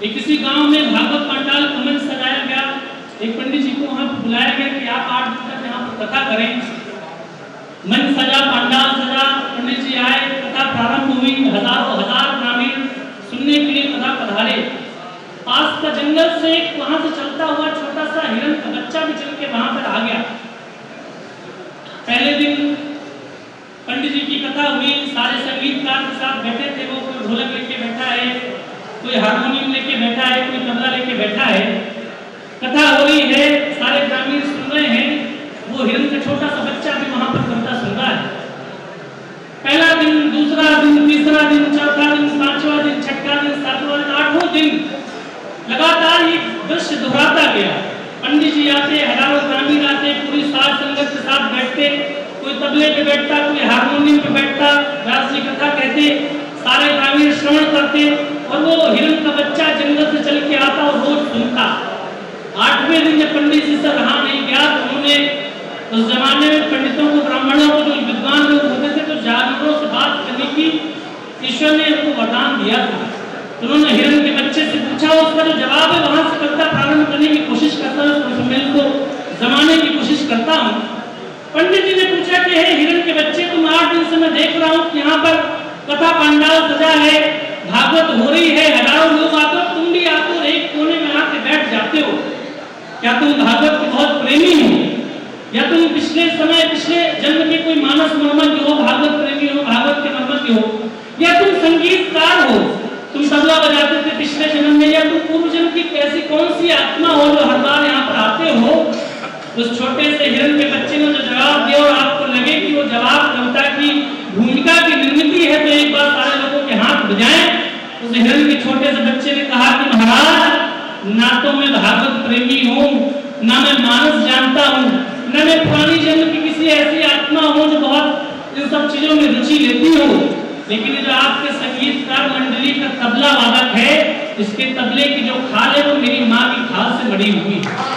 एक किसी गांव में भागवत पांडाल का मंच सजाया गया। एक पंडित जी को वहां पर बुलाया गया कि आप 8 दिन तक यहाँ पर कथा करें। मंच सजा, पांडाल सजा, पंडित जी आए, कथा प्रारंभ हुई। हजारों हजार ग्रामीण सुनने के लिए कथा पधारे। पास का जंगल से वहां से चलता हुआ छोटा सा हिरण का बच्चा भी चल के वहां पर आ गया। पहले दिन पंडित जी की कथा हुई, सारे संगीतकार के साथ बैठे थे। वो कोई ढोलक लेके बैठा है, कोई हारमोनियम लेके बैठा है, कोई तबला लेके बैठा है। कथा हो रही है, सारे ग्रामीण सुन रहे हैं। वो हिरण का छोटा सा बच्चा भी वहां पर कविता सुन रहा है। पहला दिन, दूसरा दिन, तीसरा दिन, चौथा दिन, पांचवा दिन, छठा दिन, सातवां दिन, 8वां दिन लगातार ये दृश्य दोहराता गया। पंडित जी आते, हजारों ग्रामीण आते, पूरी साथ संगत के साथ बैठते। कोई तबले पे बैठता, कोई हारमोनियम पे बैठता, व्यास जी कथा कहते, सारे ग्रामीण श्रवण करते और वो हिरण का बच्चा जंगल से चल के आता और रोज सुनता। 8वें दिन जब पंडित जी से रहा नहीं गया तो उन्होंने उस जमाने में पंडितों को, ब्राह्मणों को, जो विद्वान लोग होते थे, तो जानवरों से बात करने की ईश्वर ने उनको वरदान दिया था। उन्होंने हिरण के बच्चे से पूछा, उसका जो जवाब है वहां से कविता प्रारंभ करने की कोशिश करता हूँ, उस सम्मेलन को जमाने की कोशिश करता हूँ। पंडित जी ने पूछा कि हे हिरण के बच्चे, तुम 8 दिन से मैं देख रहा हूँ कि यहाँ पर कथा पांडाल सजा है, भागवत हो रही है, हजारों लोग आते हो, तुम भी आते हो, एक कोने में आके बैठ जाते हो। क्या तुम भागवत के बहुत प्रेमी हो, या तुम पिछले समय, पिछले जन्म के कोई मानस मर्मज्ञ हो, भागवत प्रेमी हो, भागवत के मर्मज्ञ हो, या तुम संगीतकार हो, तुम तबला बजाते थे पिछले जन्म में, या तुम पूर्व जन्म की ऐसी कौन सी आत्मा हो जो हर बार यहाँ पर आते हो। उस छोटे से हिरण के बच्चे ने जो जवाब दिया और आपको लगे कि वो जवाब कविता की भूमिका की निर्मित है, तो एक बार सारे लोगों के हाथ बजाएं। उस हिरण के छोटे से बच्चे ने कहा कि महाराज, ना तो मैं भागवत प्रेमी हूँ, ना मैं मानस जानता हूँ, ना मैं पुरानी जन्म की किसी ऐसी आत्मा हूँ जो बहुत इन सब चीजों में रुचि लेती हो, लेकिन जो आपके संगीतकार मंडली का तबला वादक है, इसके तबले की जो खाल है वो मेरी माँ की खाल से मड़ी हुई है।